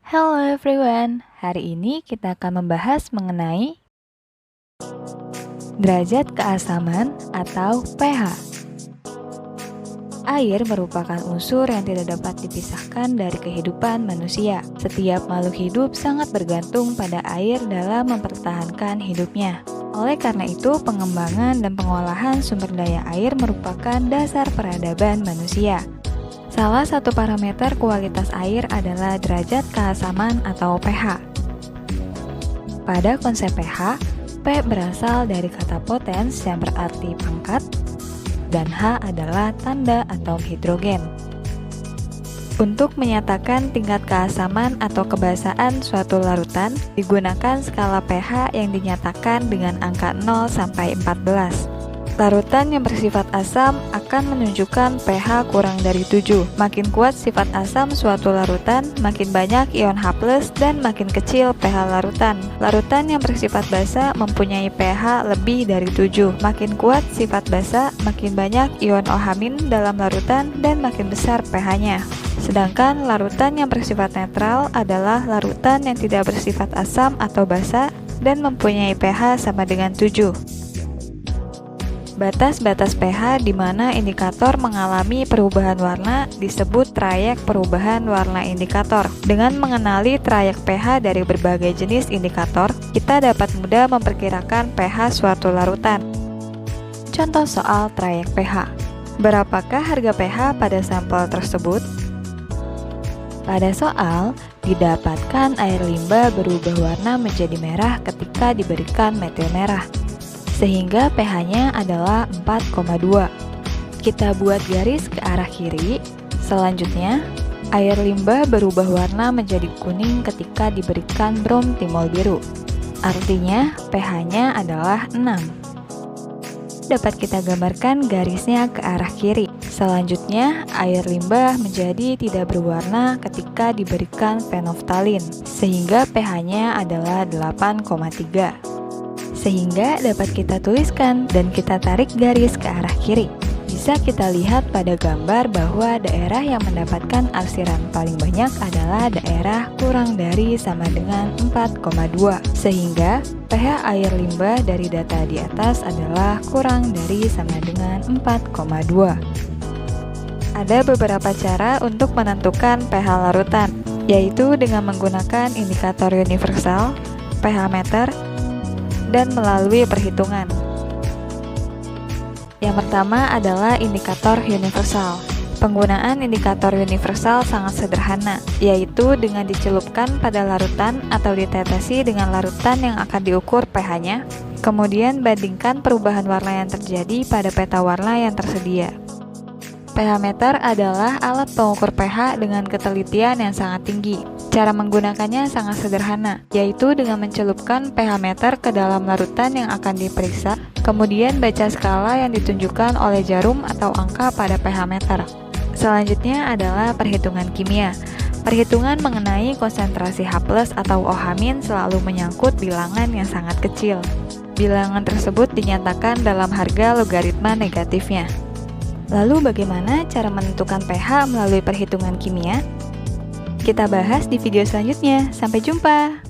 Hello everyone, hari ini kita akan membahas mengenai derajat keasaman atau pH. Air merupakan unsur yang tidak dapat dipisahkan dari kehidupan manusia. Setiap makhluk hidup sangat bergantung pada air dalam mempertahankan hidupnya. Oleh karena itu, pengembangan dan pengolahan sumber daya air merupakan dasar peradaban manusia. Salah satu parameter kualitas air adalah derajat keasaman atau pH. Pada konsep pH, P berasal dari kata potens yang berarti pangkat, dan H adalah tanda atom hidrogen. Untuk menyatakan tingkat keasaman atau kebasaan suatu larutan, digunakan skala pH yang dinyatakan dengan angka 0 sampai 14. Larutan yang bersifat asam akan menunjukkan pH kurang dari 7. Makin kuat sifat asam suatu larutan, makin banyak ion H+, dan makin kecil pH larutan. Larutan yang bersifat basa mempunyai pH lebih dari 7. Makin kuat sifat basa, makin banyak ion OH- dalam larutan dan makin besar pH-nya. Sedangkan larutan yang bersifat netral adalah larutan yang tidak bersifat asam atau basa dan mempunyai pH sama dengan 7. Batas-batas pH di mana indikator mengalami perubahan warna disebut trayek perubahan warna indikator. Dengan mengenali trayek pH dari berbagai jenis indikator, kita dapat mudah memperkirakan pH suatu larutan. Contoh soal trayek pH. Berapakah harga pH pada sampel tersebut? Pada soal, didapatkan air limbah berubah warna menjadi merah ketika diberikan metil merah, sehingga pH-nya adalah 4,2. Kita buat garis ke arah kiri. Selanjutnya, air limbah berubah warna menjadi kuning ketika diberikan brom timol biru. Artinya, pH-nya adalah 6. Dapat kita gambarkan garisnya ke arah kiri. Selanjutnya, air limbah menjadi tidak berwarna ketika diberikan fenolftalin, sehingga pH-nya adalah 8,3. Sehingga dapat kita tuliskan dan kita tarik garis ke arah kiri. Bisa kita lihat pada gambar bahwa daerah yang mendapatkan arsiran paling banyak adalah daerah kurang dari sama dengan 4,2. Sehingga pH air limbah dari data di atas adalah kurang dari sama dengan 4,2. Ada beberapa cara untuk menentukan pH larutan, yaitu dengan menggunakan indikator universal, pH meter, dan melalui perhitungan. Yang pertama adalah indikator universal. Penggunaan indikator universal sangat sederhana, yaitu dengan dicelupkan pada larutan atau ditetesi dengan larutan yang akan diukur pH-nya, kemudian bandingkan perubahan warna yang terjadi pada peta warna yang tersedia. pH meter adalah alat pengukur pH dengan ketelitian yang sangat tinggi. Cara menggunakannya sangat sederhana, yaitu dengan mencelupkan pH meter ke dalam larutan yang akan diperiksa, kemudian baca skala yang ditunjukkan oleh jarum atau angka pada pH meter. Selanjutnya adalah perhitungan kimia. Perhitungan mengenai konsentrasi H+ atau OH- selalu menyangkut bilangan yang sangat kecil. Bilangan tersebut dinyatakan dalam harga logaritma negatifnya. Lalu bagaimana cara menentukan pH melalui perhitungan kimia? Kita bahas di video selanjutnya. Sampai jumpa!